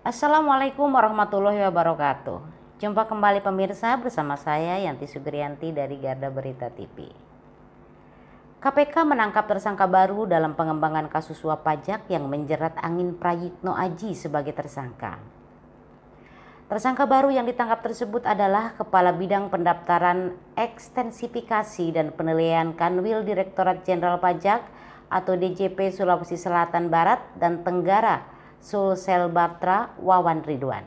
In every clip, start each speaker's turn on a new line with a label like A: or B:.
A: Assalamualaikum warahmatullahi wabarakatuh. Jumpa kembali pemirsa bersama saya Yanti Sugriyanti dari Garda Berita TV. KPK menangkap tersangka baru dalam pengembangan kasus suap pajak yang menjerat Angin Prayitno Aji sebagai tersangka. Tersangka baru yang ditangkap tersebut adalah Kepala Bidang Pendaftaran Ekstensifikasi dan Penilaian Kanwil Direktorat Jenderal Pajak atau DJP Sulawesi Selatan Barat dan Tenggara Sulsel Batra, Wawan Ridwan.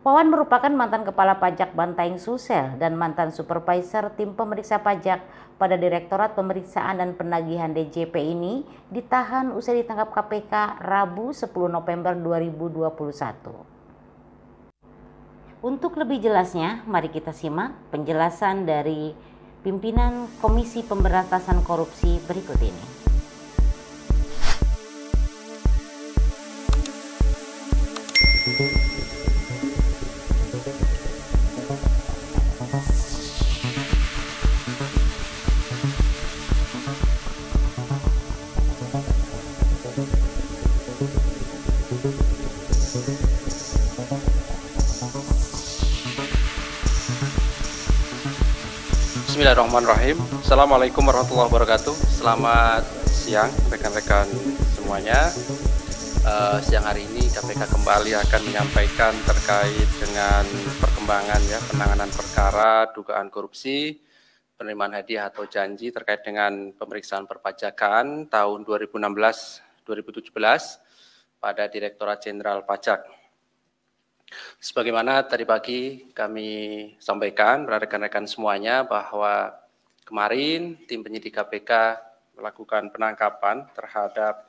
A: Wawan merupakan mantan Kepala Pajak Bantaeng Sulsel dan mantan Supervisor Tim Pemeriksa Pajak pada Direktorat Pemeriksaan dan Penagihan DJP ini ditahan usai ditangkap KPK Rabu 10 November 2021. Untuk lebih jelasnya, mari kita simak penjelasan dari pimpinan Komisi Pemberantasan Korupsi berikut ini.
B: Bismillahirrahmanirrahim. Assalamualaikum warahmatullahi wabarakatuh. Selamat siang rekan-rekan semuanya. Siang hari ini KPK kembali akan menyampaikan terkait dengan perkembangan penanganan perkara dugaan korupsi, penerimaan hadiah atau janji terkait dengan pemeriksaan perpajakan tahun 2016-2017 pada Direktorat Jenderal Pajak. Sebagaimana tadi pagi kami sampaikan kepada rekan-rekan semuanya bahwa kemarin tim penyidik KPK melakukan penangkapan terhadap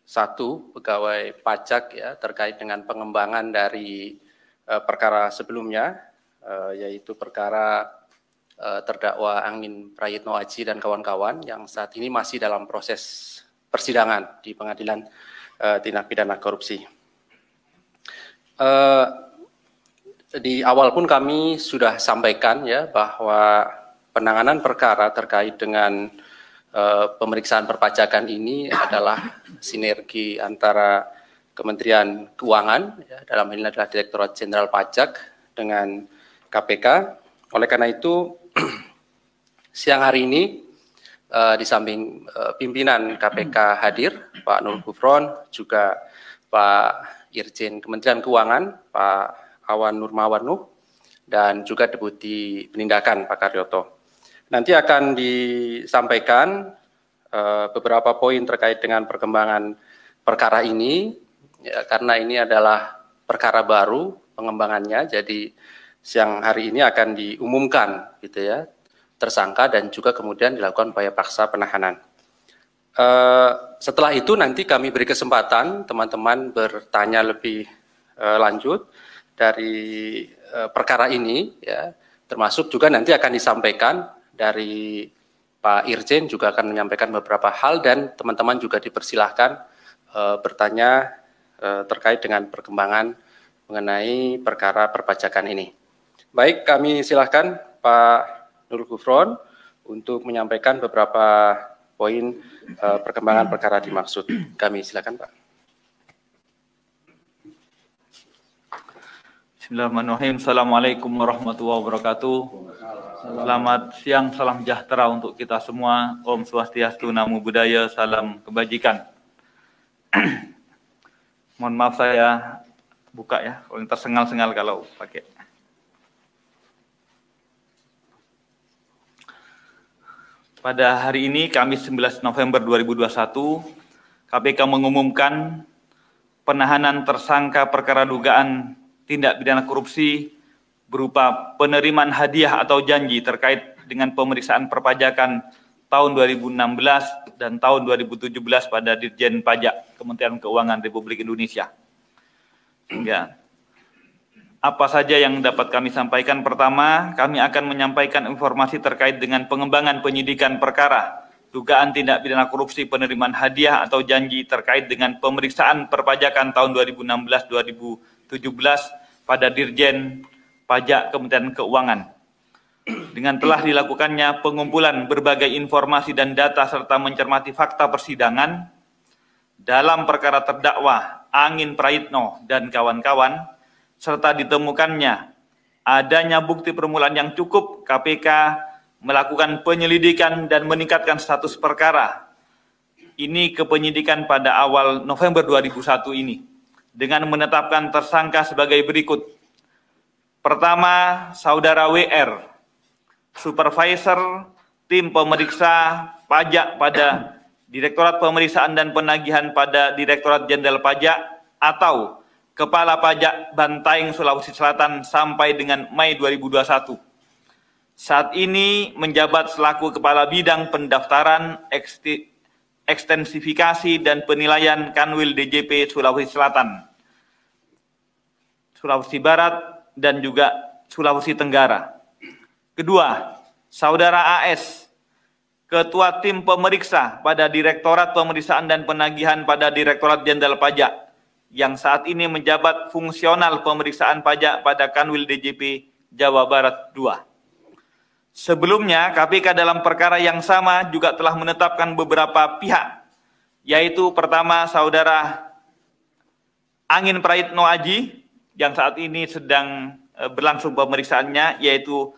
B: satu pegawai pajak terkait dengan pengembangan dari perkara sebelumnya, yaitu perkara terdakwa Angin Prayitno Aji dan kawan-kawan yang saat ini masih dalam proses persidangan di Pengadilan Tindak Pidana Korupsi. Di awal pun kami sudah sampaikan bahwa penanganan perkara terkait dengan pemeriksaan perpajakan ini adalah sinergi antara Kementerian Keuangan, dalam hal ini adalah Direktorat Jenderal Pajak dengan KPK. Oleh karena itu, siang hari ini di samping pimpinan KPK hadir, Pak Nurul Gufron, juga Pak Irjen Kementerian Keuangan, Pak Awan Nurmawan Nuh, dan juga Deputi Penindakan, Pak Karyoto. Nanti akan disampaikan beberapa poin terkait dengan perkembangan perkara ini, karena ini adalah perkara baru pengembangannya, jadi siang hari ini akan diumumkan tersangka dan juga kemudian dilakukan upaya paksa penahanan. Setelah itu nanti kami beri kesempatan teman-teman bertanya lebih lanjut dari perkara ini, termasuk juga nanti akan disampaikan dari Pak Irjen juga akan menyampaikan beberapa hal dan teman-teman juga dipersilahkan bertanya terkait dengan perkembangan mengenai perkara perpajakan ini. Baik, kami silahkan Pak Nurul Gufron untuk menyampaikan beberapa poin perkembangan perkara dimaksud. Kami silakan, Pak.
C: Bismillahirrahmanirrahim. Assalamualaikum warahmatullahi wabarakatuh. Selamat siang, salam sejahtera untuk kita semua. Om Swastiastu, Namo Buddhaya, salam kebajikan. Mohon maaf saya buka kalau tersengal-sengal kalau pakai. Pada hari ini, Kamis 19 November 2021, KPK mengumumkan penahanan tersangka perkara dugaan tindak pidana korupsi berupa penerimaan hadiah atau janji terkait dengan pemeriksaan perpajakan tahun 2016 dan tahun 2017 pada Dirjen Pajak Kementerian Keuangan Republik Indonesia. Sehingga apa saja yang dapat kami sampaikan? Pertama, kami akan menyampaikan informasi terkait dengan pengembangan penyidikan perkara dugaan tindak pidana korupsi penerimaan hadiah atau janji terkait dengan pemeriksaan perpajakan tahun 2016-2017 pada Dirjen Pajak Kementerian Keuangan. Dengan telah dilakukannya pengumpulan berbagai informasi dan data serta mencermati fakta persidangan, dalam perkara terdakwa Angin Prayitno dan kawan-kawan, serta ditemukannya adanya bukti permulaan yang cukup, KPK melakukan penyelidikan dan meningkatkan status perkara ini ke penyidikan pada awal November 2001 ini dengan menetapkan tersangka sebagai berikut. Pertama, Saudara WR, Supervisor Tim Pemeriksa Pajak pada Direktorat Pemeriksaan dan Penagihan pada Direktorat Jenderal Pajak atau Kepala Pajak Bantaeng Sulawesi Selatan sampai dengan Mei 2021. Saat ini menjabat selaku Kepala Bidang Pendaftaran, Ekstensifikasi dan Penilaian Kanwil DJP Sulawesi Selatan, Sulawesi Barat, dan juga Sulawesi Tenggara. Kedua, Saudara AS, Ketua Tim Pemeriksa pada Direktorat Pemeriksaan dan Penagihan pada Direktorat Jenderal Pajak, yang saat ini menjabat fungsional pemeriksaan pajak pada Kanwil DJP Jawa Barat 2. Sebelumnya, KPK dalam perkara yang sama juga telah menetapkan beberapa pihak, yaitu pertama, Saudara Angin Prayitno Aji, yang saat ini sedang berlangsung pemeriksaannya, yaitu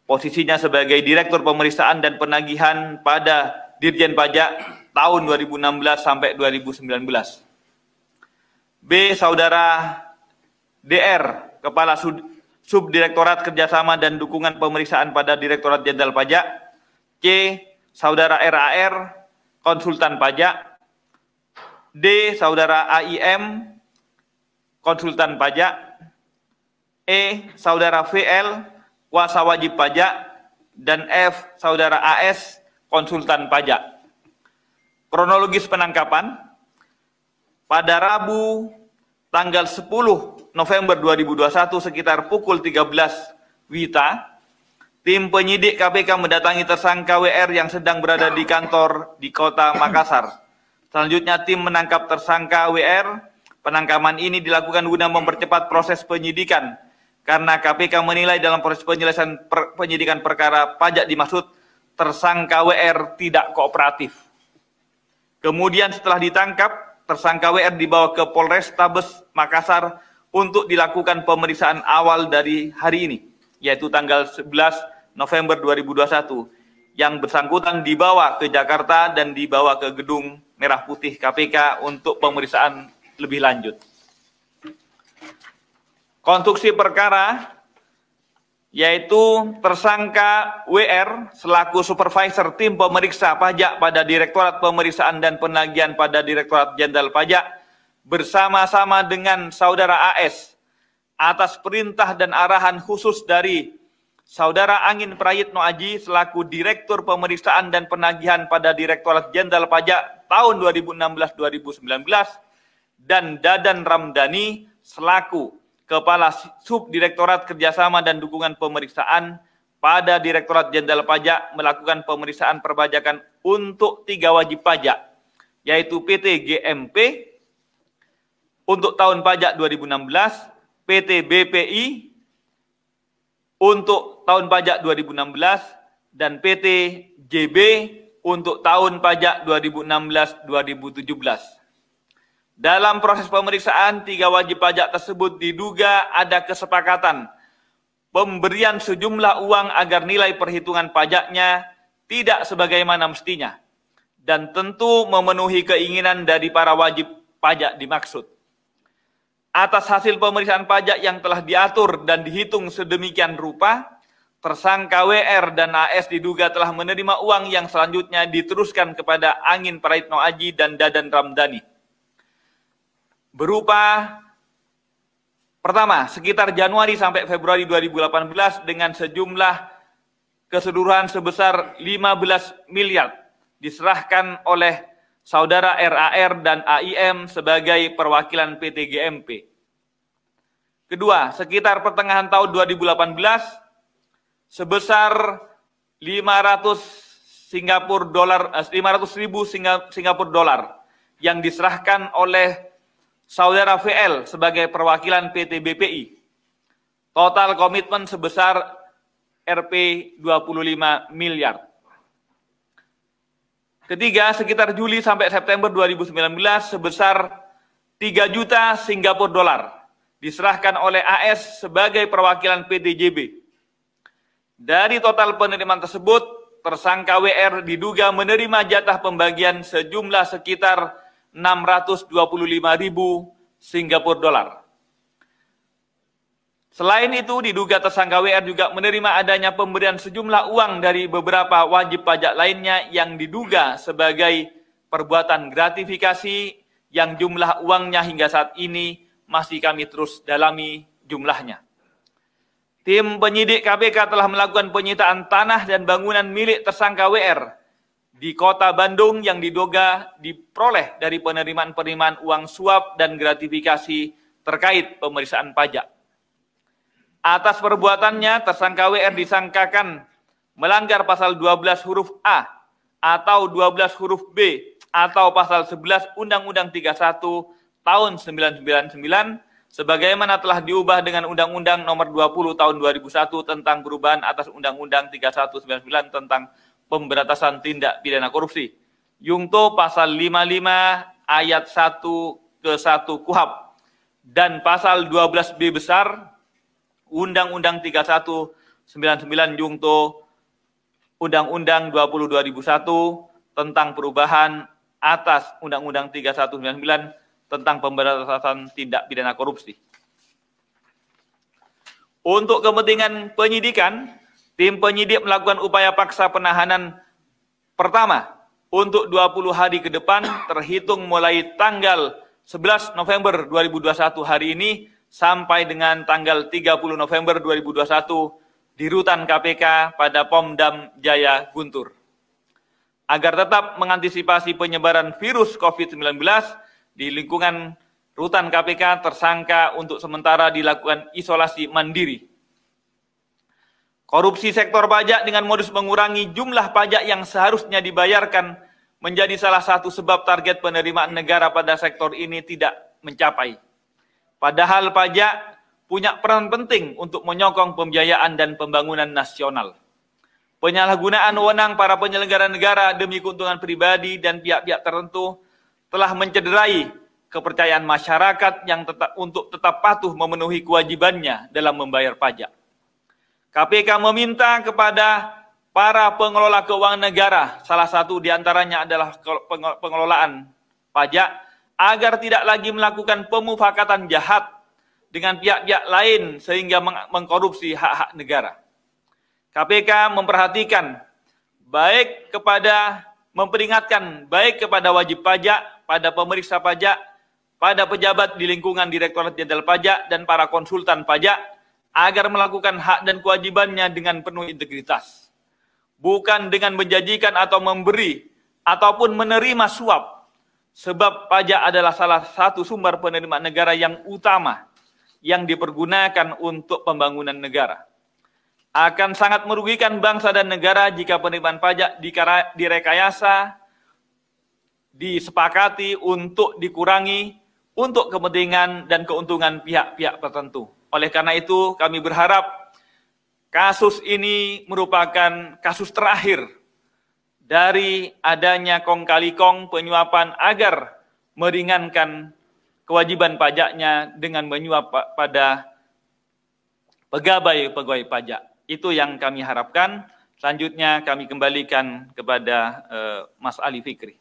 C: posisinya sebagai Direktur Pemeriksaan dan Penagihan pada Dirjen Pajak tahun 2016 sampai 2019. B. Saudara DR, Kepala Subdirektorat Kerjasama dan Dukungan Pemeriksaan pada Direktorat Jenderal Pajak. C. Saudara RAR, Konsultan Pajak. D. Saudara AIM, Konsultan Pajak. E. Saudara VL, Kuasa Wajib Pajak. Dan F. Saudara AS, Konsultan Pajak. Kronologis penangkapan, pada Rabu tanggal 10 November 2021 sekitar pukul 13 WITA, tim penyidik KPK mendatangi tersangka WR yang sedang berada di kantor di kota Makassar. Selanjutnya tim menangkap tersangka WR. Penangkapan ini dilakukan guna mempercepat proses penyidikan karena KPK menilai dalam proses penyidikan perkara pajak dimaksud tersangka WR tidak kooperatif. Kemudian setelah ditangkap, tersangka WR dibawa ke Polrestabes Makassar untuk dilakukan pemeriksaan awal dari hari ini, yaitu tanggal 11 November 2021. Yang bersangkutan dibawa ke Jakarta dan dibawa ke Gedung Merah Putih KPK untuk pemeriksaan lebih lanjut. Konstruksi perkara, yaitu tersangka WR selaku Supervisor Tim Pemeriksa Pajak pada Direktorat Pemeriksaan dan Penagihan pada Direktorat Jenderal Pajak bersama-sama dengan Saudara AS atas perintah dan arahan khusus dari Saudara Angin Prayitno Aji selaku Direktur Pemeriksaan dan Penagihan pada Direktorat Jenderal Pajak tahun 2016-2019 dan Dadan Ramdhani selaku Kepala Subdirektorat Kerjasama dan Dukungan Pemeriksaan pada Direktorat Jenderal Pajak melakukan pemeriksaan perpajakan untuk 3 wajib pajak, yaitu PT GMP untuk tahun pajak 2016, PT BPI untuk tahun pajak 2016, dan PT JB untuk tahun pajak 2016-2017. Dalam proses pemeriksaan, 3 wajib pajak tersebut diduga ada kesepakatan pemberian sejumlah uang agar nilai perhitungan pajaknya tidak sebagaimana mestinya, dan tentu memenuhi keinginan dari para wajib pajak dimaksud. Atas hasil pemeriksaan pajak yang telah diatur dan dihitung sedemikian rupa, tersangka WR dan AS diduga telah menerima uang yang selanjutnya diteruskan kepada Angin Prayitno Aji dan Dadan Ramdhani. Berupa pertama, sekitar Januari sampai Februari 2018 dengan sejumlah keseluruhan sebesar 15 miliar diserahkan oleh Saudara RAR dan AIM sebagai perwakilan PT GMP. Kedua, sekitar pertengahan tahun 2018 sebesar 500.000 Singapura dolar yang diserahkan oleh Saudara VL sebagai perwakilan PT BPI. Total komitmen sebesar Rp 25 miliar. Ketiga, sekitar Juli sampai September 2019 sebesar 3 juta Singapura dolar diserahkan oleh AS sebagai perwakilan PTJB. Dari total penerimaan tersebut, tersangka WR diduga menerima jatah pembagian sejumlah sekitar 625.000 Singapura dolar. Selain itu, diduga tersangka WR juga menerima adanya pemberian sejumlah uang dari beberapa wajib pajak lainnya yang diduga sebagai perbuatan gratifikasi yang jumlah uangnya hingga saat ini masih kami terus dalami jumlahnya. Tim penyidik KPK telah melakukan penyitaan tanah dan bangunan milik tersangka WR di Kota Bandung yang diduga diperoleh dari penerimaan-penerimaan uang suap dan gratifikasi terkait pemeriksaan pajak. Atas perbuatannya, tersangka WR disangkakan melanggar pasal 12 huruf A atau 12 huruf B atau pasal 11 Undang-Undang 31 tahun 1999 sebagaimana telah diubah dengan Undang-Undang Nomor 20 tahun 2001 tentang perubahan atas Undang-Undang 3199 tentang pemberantasan tindak pidana korupsi. Yungto pasal 55 ayat 1 ke 1 KUHP dan pasal 12B besar Undang-Undang 3199 Yungto Undang-Undang 20 2001 tentang perubahan atas Undang-Undang 3199 tentang pemberantasan tindak pidana korupsi. Untuk kepentingan penyidikan, tim penyidik melakukan upaya paksa penahanan pertama untuk 20 hari ke depan terhitung mulai tanggal 11 November 2021 hari ini sampai dengan tanggal 30 November 2021 di Rutan KPK pada Pomdam Jaya Guntur. Agar tetap mengantisipasi penyebaran virus COVID-19 di lingkungan Rutan KPK, tersangka untuk sementara dilakukan isolasi mandiri. Korupsi sektor pajak dengan modus mengurangi jumlah pajak yang seharusnya dibayarkan menjadi salah satu sebab target penerimaan negara pada sektor ini tidak mencapai. Padahal pajak punya peran penting untuk menyokong pembiayaan dan pembangunan nasional. Penyalahgunaan wewenang para penyelenggara negara demi keuntungan pribadi dan pihak-pihak tertentu telah mencederai kepercayaan masyarakat yang untuk tetap patuh memenuhi kewajibannya dalam membayar pajak. KPK meminta kepada para pengelola keuangan negara, salah satu diantaranya adalah pengelolaan pajak, agar tidak lagi melakukan pemufakatan jahat dengan pihak-pihak lain sehingga mengkorupsi hak-hak negara. KPK memperingatkan baik kepada wajib pajak, pada pemeriksa pajak, pada pejabat di lingkungan Direktorat Jenderal Pajak dan para konsultan pajak agar melakukan hak dan kewajibannya dengan penuh integritas, bukan dengan menjanjikan atau memberi ataupun menerima suap. Sebab pajak adalah salah satu sumber penerimaan negara yang utama yang dipergunakan untuk pembangunan negara. Akan sangat merugikan bangsa dan negara jika penerimaan pajak direkayasa, disepakati untuk dikurangi untuk kepentingan dan keuntungan pihak-pihak tertentu. Oleh karena itu, kami berharap kasus ini merupakan kasus terakhir dari adanya kong kali kong penyuapan agar meringankan kewajiban pajaknya dengan menyuap pada pegawai pajak. Itu yang kami harapkan. Selanjutnya kami kembalikan kepada Mas Ali Fikri.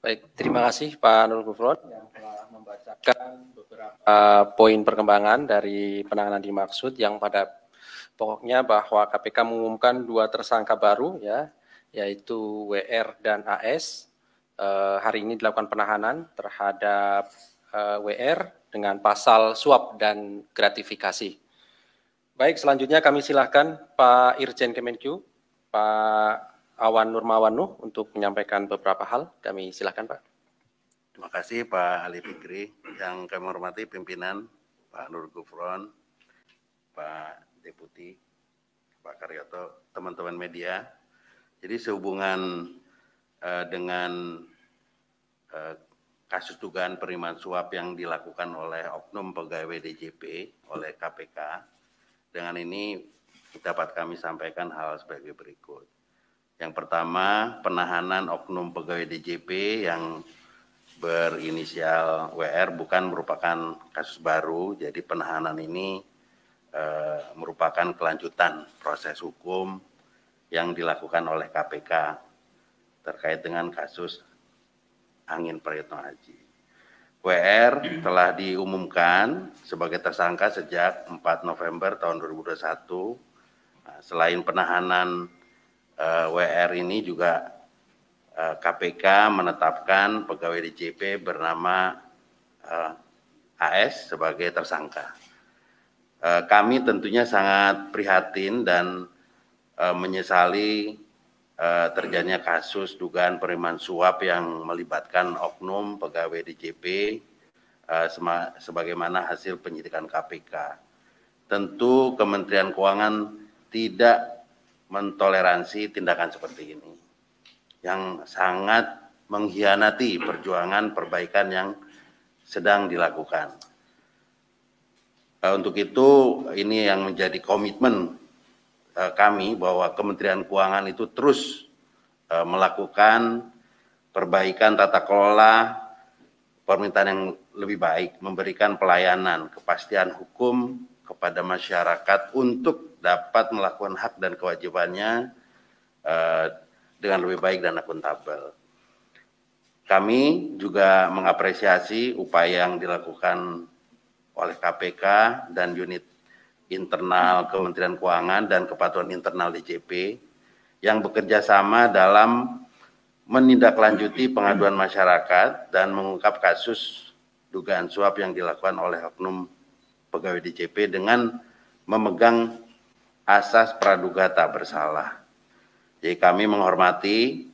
B: Baik, terima kasih Pak Nurul Gufron yang telah membacakan beberapa poin perkembangan dari penanganan dimaksud yang pada pokoknya bahwa KPK mengumumkan 2 tersangka baru ya, yaitu WR dan AS. Hari ini dilakukan penahanan terhadap WR dengan pasal suap dan gratifikasi. Baik, selanjutnya kami silahkan Pak Irjen Kemenkyu, Pak Awan Nurmawanu untuk menyampaikan beberapa hal. Kami silahkan Pak.
D: Terima kasih Pak Ali Fikri. Yang kami hormati pimpinan, Pak Nurul Gufron, Pak Deputi, Pak Karyoto, teman-teman media. Jadi sehubungan dengan kasus dugaan penerimaan suap yang dilakukan oleh oknum pegawai DJP oleh KPK, dengan ini dapat kami sampaikan hal sebagai berikut. Yang pertama, penahanan oknum pegawai DJP yang berinisial WR bukan merupakan kasus baru, jadi penahanan ini merupakan kelanjutan proses hukum yang dilakukan oleh KPK terkait dengan kasus Angin Prayitno Haji. WR telah diumumkan sebagai tersangka sejak 4 November tahun 2021. Nah, selain penahanan WR ini juga KPK menetapkan pegawai DJP bernama AS sebagai tersangka. Kami tentunya sangat prihatin dan menyesali terjadinya kasus dugaan penerimaan suap yang melibatkan oknum pegawai DJP sebagaimana hasil penyidikan KPK. Tentu Kementerian Keuangan tidak mentoleransi tindakan seperti ini yang sangat mengkhianati perjuangan perbaikan yang sedang dilakukan. Untuk itu ini yang menjadi komitmen kami bahwa Kementerian Keuangan itu terus melakukan perbaikan tata kelola permintaan yang lebih baik, memberikan pelayanan kepastian hukum kepada masyarakat untuk dapat melakukan hak dan kewajibannya dengan lebih baik dan akuntabel. Kami juga mengapresiasi upaya yang dilakukan oleh KPK dan unit internal Kementerian Keuangan dan Kepatuhan Internal DJP yang bekerja sama dalam menindaklanjuti pengaduan masyarakat dan mengungkap kasus dugaan suap yang dilakukan oleh oknum pegawai DJP dengan memegang asas praduga tak bersalah. Jadi kami menghormati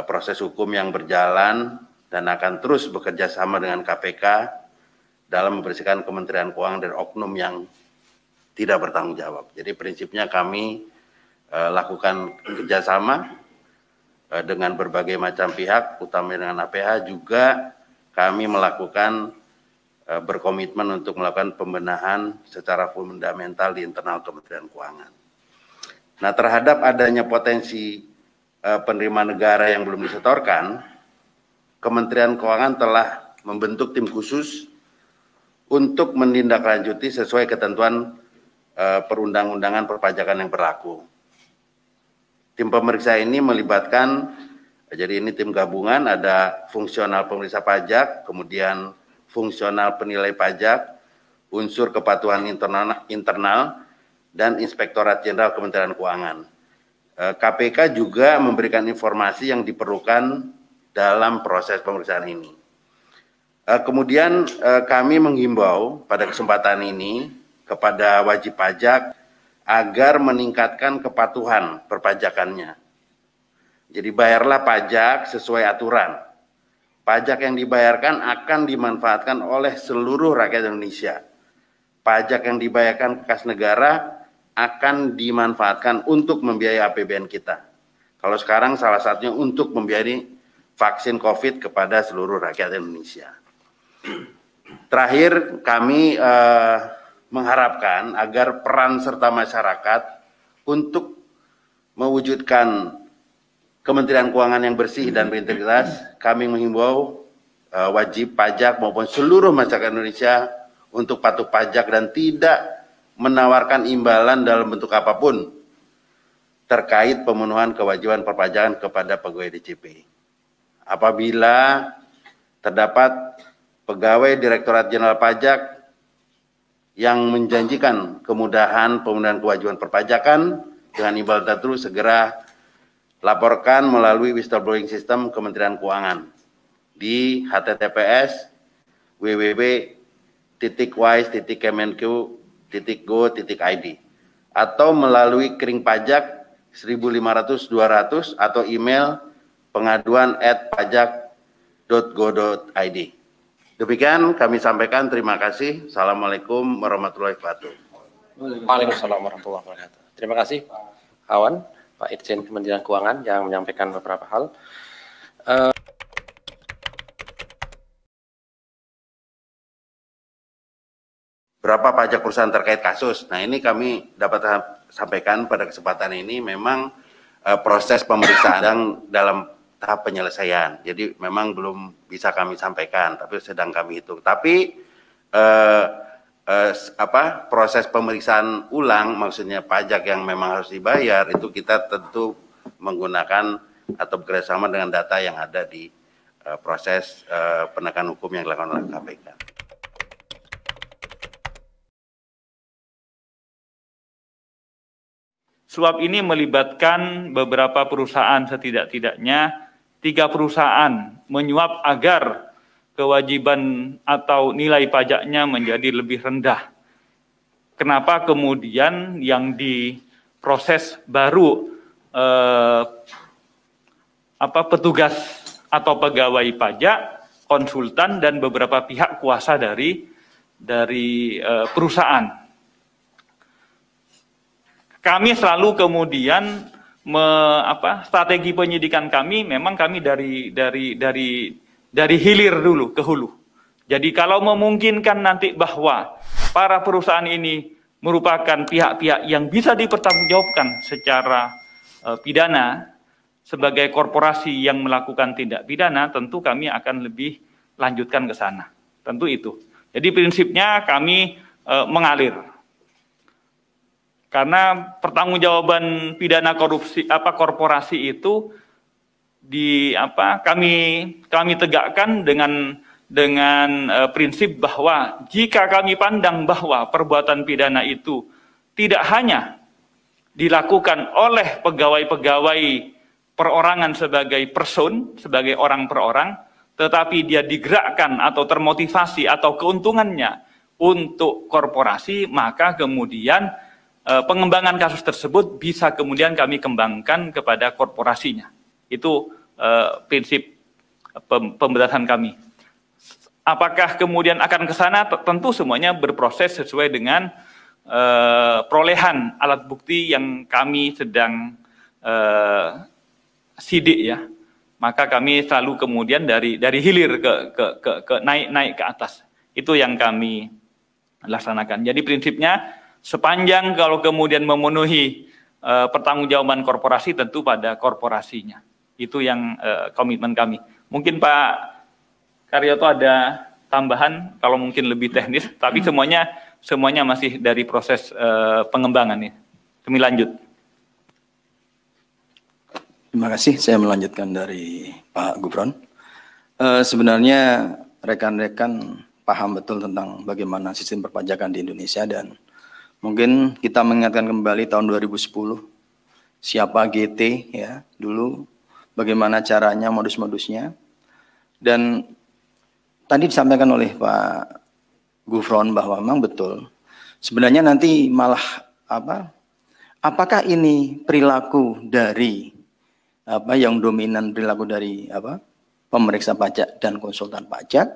D: proses hukum yang berjalan dan akan terus bekerja sama dengan KPK dalam membersihkan Kementerian Keuangan dari oknum yang tidak bertanggung jawab. Jadi prinsipnya kami lakukan kerjasama dengan berbagai macam pihak, utama dengan APH juga kami melakukan berkomitmen untuk melakukan pembenahan secara fundamental di internal Kementerian Keuangan. Nah, terhadap adanya potensi penerimaan negara yang belum disetorkan, Kementerian Keuangan telah membentuk tim khusus untuk menindaklanjuti sesuai ketentuan perundang-undangan perpajakan yang berlaku. Tim pemeriksa ini melibatkan, jadi ini tim gabungan, ada fungsional pemeriksa pajak, kemudian fungsional penilai pajak, unsur kepatuhan internal, dan Inspektorat Jenderal Kementerian Keuangan. KPK juga memberikan informasi yang diperlukan dalam proses pemeriksaan ini. Kemudian kami menghimbau pada kesempatan ini kepada wajib pajak agar meningkatkan kepatuhan perpajakannya. Jadi bayarlah pajak sesuai aturan. Pajak yang dibayarkan akan dimanfaatkan oleh seluruh rakyat Indonesia. Pajak yang dibayarkan ke kas negara akan dimanfaatkan untuk membiayai APBN kita. Kalau sekarang salah satunya untuk membiayai vaksin COVID kepada seluruh rakyat Indonesia. Terakhir, kami mengharapkan agar peran serta masyarakat untuk mewujudkan Kementerian Keuangan yang bersih dan berintegritas, kami menghimbau wajib pajak maupun seluruh masyarakat Indonesia untuk patuh pajak dan tidak menawarkan imbalan dalam bentuk apapun terkait pemenuhan kewajiban perpajakan kepada pegawai DJP. Apabila terdapat pegawai Direktorat Jenderal Pajak yang menjanjikan kemudahan pemenuhan kewajiban perpajakan dengan imbalan tertentu, segera laporkan melalui whistleblowing system Kementerian Keuangan di https www.wise.kemenq.go.id atau melalui kering pajak 1.500-200 atau email pengaduan@pajak.go.id. Demikian kami sampaikan. Terima kasih. Assalamualaikum warahmatullahi wabarakatuh.
B: Waalaikumsalam warahmatullahi wabarakatuh. Terima kasih Pak Awan, Pak Irjen Kementerian Keuangan yang menyampaikan beberapa hal.
D: Berapa pajak perusahaan terkait kasus? Nah, ini kami dapat sampaikan pada kesempatan ini memang proses pemeriksaan dalam tahap penyelesaian. Jadi memang belum bisa kami sampaikan, tapi sedang kami hitung. Tapi proses pemeriksaan ulang, maksudnya pajak yang memang harus dibayar, itu kita tentu menggunakan atau bekerjasama dengan data yang ada di proses penegakan hukum yang dilakukan oleh KPK.
C: Suap ini melibatkan beberapa perusahaan, setidak-tidaknya 3 perusahaan menyuap agar kewajiban atau nilai pajaknya menjadi lebih rendah. Kenapa kemudian yang diproses baru petugas atau pegawai pajak, konsultan, dan beberapa pihak kuasa dari perusahaan. Kami selalu kemudian strategi penyidikan kami memang kami dari hilir dulu ke hulu. Jadi kalau memungkinkan nanti bahwa para perusahaan ini merupakan pihak-pihak yang bisa dipertanggungjawabkan secara pidana sebagai korporasi yang melakukan tindak pidana, tentu kami akan lebih lanjutkan ke sana. Tentu itu. Jadi prinsipnya kami mengalir. Karena pertanggungjawaban pidana korporasi itu kami tegakkan dengan prinsip bahwa jika kami pandang bahwa perbuatan pidana itu tidak hanya dilakukan oleh pegawai-pegawai perorangan sebagai person, sebagai orang per orang, tetapi dia digerakkan atau termotivasi atau keuntungannya untuk korporasi, maka kemudian pengembangan kasus tersebut bisa kemudian kami kembangkan kepada korporasinya. Itu prinsip pemberantasan kami. Apakah kemudian akan ke sana? Tentu semuanya berproses sesuai dengan perolehan alat bukti yang kami sedang sidik ya. Maka kami selalu kemudian dari hilir ke naik ke atas. Itu yang kami laksanakan. Jadi prinsipnya sepanjang kalau kemudian memenuhi pertanggungjawaban korporasi, tentu pada korporasinya. Itu yang komitmen kami. Mungkin Pak Karyoto ada tambahan, kalau mungkin lebih teknis, tapi semuanya masih dari proses pengembangan ya. Kami lanjut.
E: Terima kasih, saya melanjutkan dari Pak Gufron. Sebenarnya rekan-rekan paham betul tentang bagaimana sistem perpajakan di Indonesia, dan mungkin kita mengingatkan kembali tahun 2010, siapa GT ya dulu, bagaimana caranya, modus-modusnya. Dan tadi disampaikan oleh Pak Gufron bahwa memang betul, sebenarnya nanti malah apakah ini perilaku dari yang dominan, perilaku dari pemeriksa pajak dan konsultan pajak,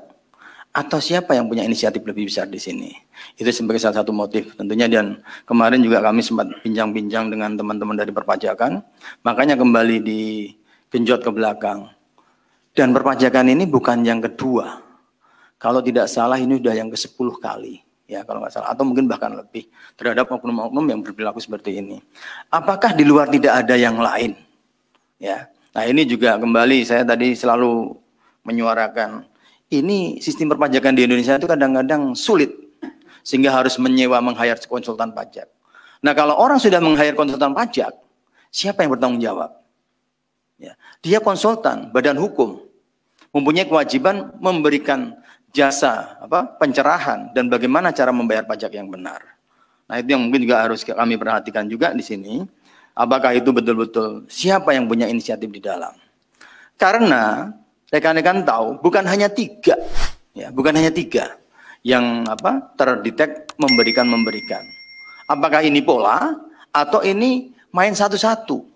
E: atau siapa yang punya inisiatif lebih besar di sini? Itu sebagai salah satu motif tentunya. Dan kemarin juga kami sempat bincang-bincang dengan teman-teman dari perpajakan, makanya kembali digenjot ke belakang. Dan perpajakan ini bukan yang kedua, kalau tidak salah ini sudah yang ke-10 kali ya kalau nggak salah, atau mungkin bahkan lebih, terhadap oknum-oknum yang berperilaku seperti ini. Apakah di luar tidak ada yang lain ya? Nah ini juga kembali saya tadi selalu menyuarakan, ini sistem perpajakan di Indonesia itu kadang-kadang sulit, sehingga harus menyewa, meng-hire konsultan pajak. Nah kalau orang sudah meng-hire konsultan pajak, siapa yang bertanggung jawab? Ya, dia konsultan, badan hukum, mempunyai kewajiban memberikan jasa pencerahan dan bagaimana cara membayar pajak yang benar. Nah itu yang mungkin juga harus kami perhatikan juga di sini. Apakah itu betul-betul siapa yang punya inisiatif di dalam? Karena rekan-rekan tahu, bukan hanya 3, ya, bukan hanya 3 yang terdetek memberikan. Apakah ini pola atau ini main satu-satu?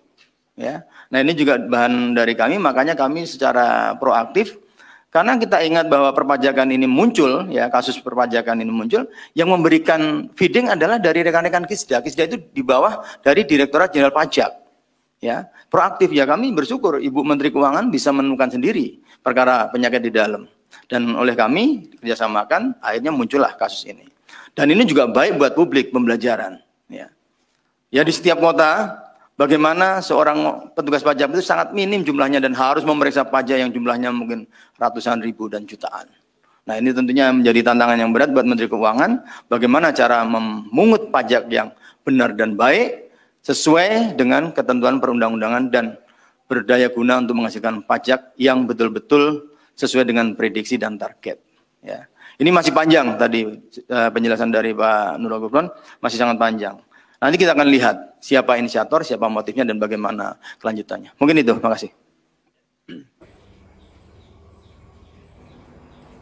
E: Ya, nah ini juga bahan dari kami, makanya kami secara proaktif, karena kita ingat bahwa perpajakan ini muncul, ya kasus perpajakan ini muncul, yang memberikan feeding adalah dari rekan-rekan Kisda. Kisda itu di bawah dari Direktorat Jenderal Pajak. Ya, proaktif ya, kami bersyukur Ibu Menteri Keuangan bisa menemukan sendiri perkara penyakit di dalam, dan oleh kami kerjasamakan, akhirnya muncullah kasus ini. Dan ini juga baik buat publik, pembelajaran. Ya, di setiap kota bagaimana seorang petugas pajak itu sangat minim jumlahnya dan harus memeriksa pajak yang jumlahnya mungkin ratusan ribu dan jutaan. Nah, ini tentunya menjadi tantangan yang berat buat Menteri Keuangan, bagaimana cara memungut pajak yang benar dan baik sesuai dengan ketentuan perundang-undangan dan berdaya guna untuk menghasilkan pajak yang betul-betul sesuai dengan prediksi dan target. Ya. Ini masih panjang tadi penjelasan dari Pak Nurul Gufron, masih sangat panjang. Nanti kita akan lihat siapa inisiator, siapa motifnya, dan bagaimana kelanjutannya. Mungkin itu, terima kasih.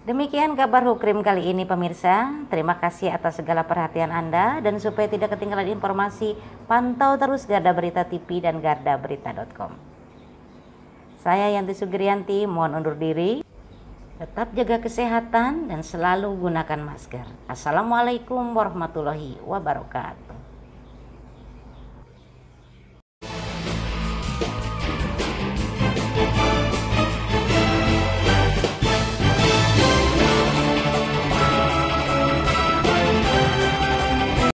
A: Demikian kabar Hukrim kali ini pemirsa. Terima kasih atas segala perhatian Anda, dan supaya tidak ketinggalan informasi, pantau terus Garda Berita TV dan gardaberita.com. Saya Yanti Sugriyanti mohon undur diri. Tetap jaga kesehatan dan selalu gunakan masker. Assalamualaikum warahmatullahi wabarakatuh.